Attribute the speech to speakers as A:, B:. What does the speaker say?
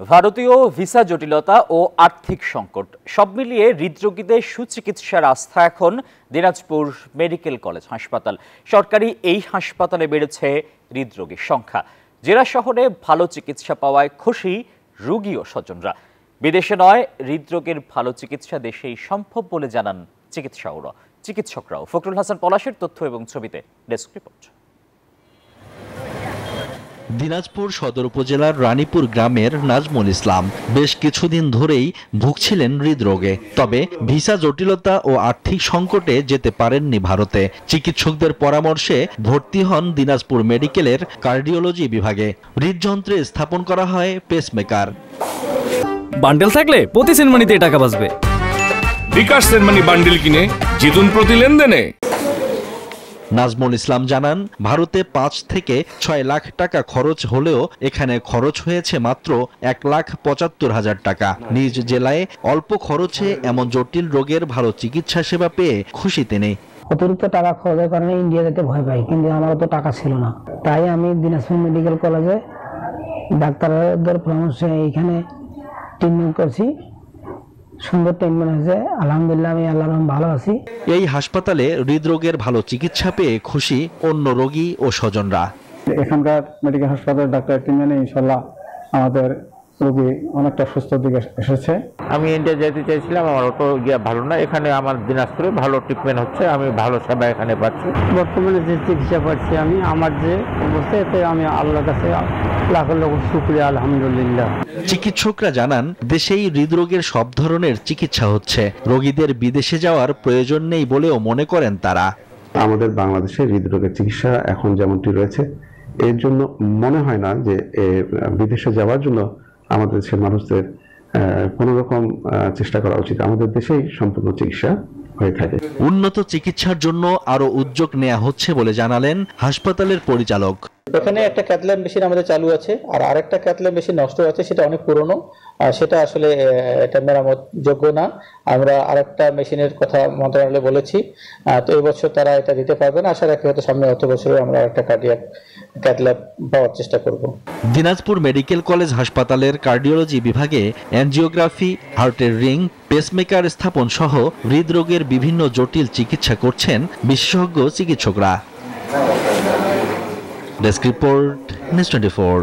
A: ভারতীয় ভিসা জটিলতা ও আর্থিক সংকট সব মিলিয়ে হৃদরোগীদের সুচিকিৎসার আস্থা এখন দিনাজপুর মেডিকেল কলেজ হাসপাতাল। সরকারি এই হাসপাতালে বেড়েছে হৃদরোগীর সংখ্যা। জেলা শহরে ভালো চিকিৎসা পাওয়ায় খুশি রোগী ও স্বজনরা। বিদেশে নয়, হৃদরোগের ভালো চিকিৎসা দেশেই সম্ভব বলে জানান চিকিৎসকরাও। ফখরুল হাসান পলাশের তথ্য এবং ছবিতে ডেস্ক রিপোর্ট।
B: দিনাজপুর সদর উপজেলার রানীপুর গ্রামের নাজমুল ইসলাম বেশ কিছুদিন ধরেই ভুগছিলেন হৃদরোগে। তবে ভিসা জটিলতা ও আর্থিক সংকটে যেতে পারেননি ভারতে। চিকিৎসকদের পরামর্শে ভর্তি হন দিনাজপুর মেডিকেলের কার্ডিওলজি বিভাগে। হৃদযন্ত্রে স্থাপন করা হয় পেসমেকার।
C: বান্ডেল থাকলে প্রতি সেনমানিতে টাকা বাঁচবে।
D: বিকাশ সেনমানি বান্ডেল কিনে জিতুন প্রতি লেনদেনে।
B: নাজমুল ইসলাম জানান, ভারতে 5 থেকে 6 লাখ টাকা খরচ হলেও এখানে খরচ হয়েছে মাত্র 1,75,000 টাকা। নিজ জেলায় অল্প খরচে এমন জটিল রোগের ভালো চিকিৎসা সেবা পেয়ে খুশি তিনি।
E: অতিরিক্ত টাকা খরচের কারণে ইন্ডিয়া যেতে ভয় পাই, কিন্তু আমার তো টাকা ছিল না। তাই আমি দিনাজপুর মেডিকেল কলেজে ডাক্তারদের পরামর্শে এইখানে ট্রিটমেন্ট করছি। সুন্দর ট্রিটমেন্ট হয়েছে, আলহামদুলিল্লাহ, আমি আল্লাহর রহমতে ভালো আছি।
B: এই হাসপাতালে হৃদরোগের ভালো চিকিৎসা পেয়ে খুশি অন্য রোগী ও স্বজনরা।
F: এখানকার মেডিকেল হাসপাতালের ডাক্তার ট্রিটমেন্টে ইনশাল্লাহ আমাদের রোগী অনেকটা সুস্থ দিকে এসেছে।
G: আমি ইন্ডিয়া যেতে চাইছিলাম, আমার অত গিয়া ভালো না। এখানে আমার দিনাজপুরে ভালো ট্রিটমেন্ট হচ্ছে, আমি ভালো সেবা এখানে পাচ্ছি।
E: বর্তমানে যে চিকিৎসা পাচ্ছি আমি, আমার যে অবস্থা, এতে আমি আল্লাহর কাছে লাখ লাখ শুকরিয়া, আলহামদুলিল্লাহ।
B: চিকিৎসকরা জানান, দেশেই হৃদরোগের সব ধরনের চিকিৎসা হচ্ছে। রোগীদের বিদেশে যাওয়ার প্রয়োজন নেই বলেও মনে করেন তারা।
H: আমাদের বাংলাদেশে হৃদরোগের চিকিৎসা এখন যেমনটি রয়েছে, এর জন্য মনে হয় না যে বিদেশে যাওয়ার জন্য আমাদের দেশের মানুষদের কোনো রকম চেষ্টা করা উচিত। আমাদের দেশেই সম্পূর্ণ চিকিৎসা হয়ে থাকে।
B: উন্নত চিকিৎসার জন্য আরো উদ্যোগ নেওয়া হচ্ছে বলে জানালেন হাসপাতালের পরিচালক।
I: এখানে একটা ক্যাথল্যাব মেশিন আমাদের চালু আছে, আর আরেকটা ক্যাথল্যাব মেশিন নষ্ট আছে, সেটা অনেক পুরনো, আর সেটা আসলে এটা মেরামত যোগ্য না। আমরা আরেকটা মেশিনের কথা মন্ত্রণালয়ে বলেছি, তো এই বছর তারা এটা দিতে পারবে না। আশা রাখি হয়তো সামনে অর্থ বছরে আমরা একটা কার্ডিয়াক ক্যাথল্যাব পাওয়ার চেষ্টা করব।
B: দিনাজপুর মেডিকেল কলেজ হাসপাতালের কার্ডিওলজি বিভাগে অ্যানজিওগ্রাফি, হার্টের রিং, পেসমেকার স্থাপন সহ হৃদরোগের বিভিন্ন জটিল চিকিৎসা করছেন বিশেষজ্ঞ চিকিৎসকরা। Desk report, news 24।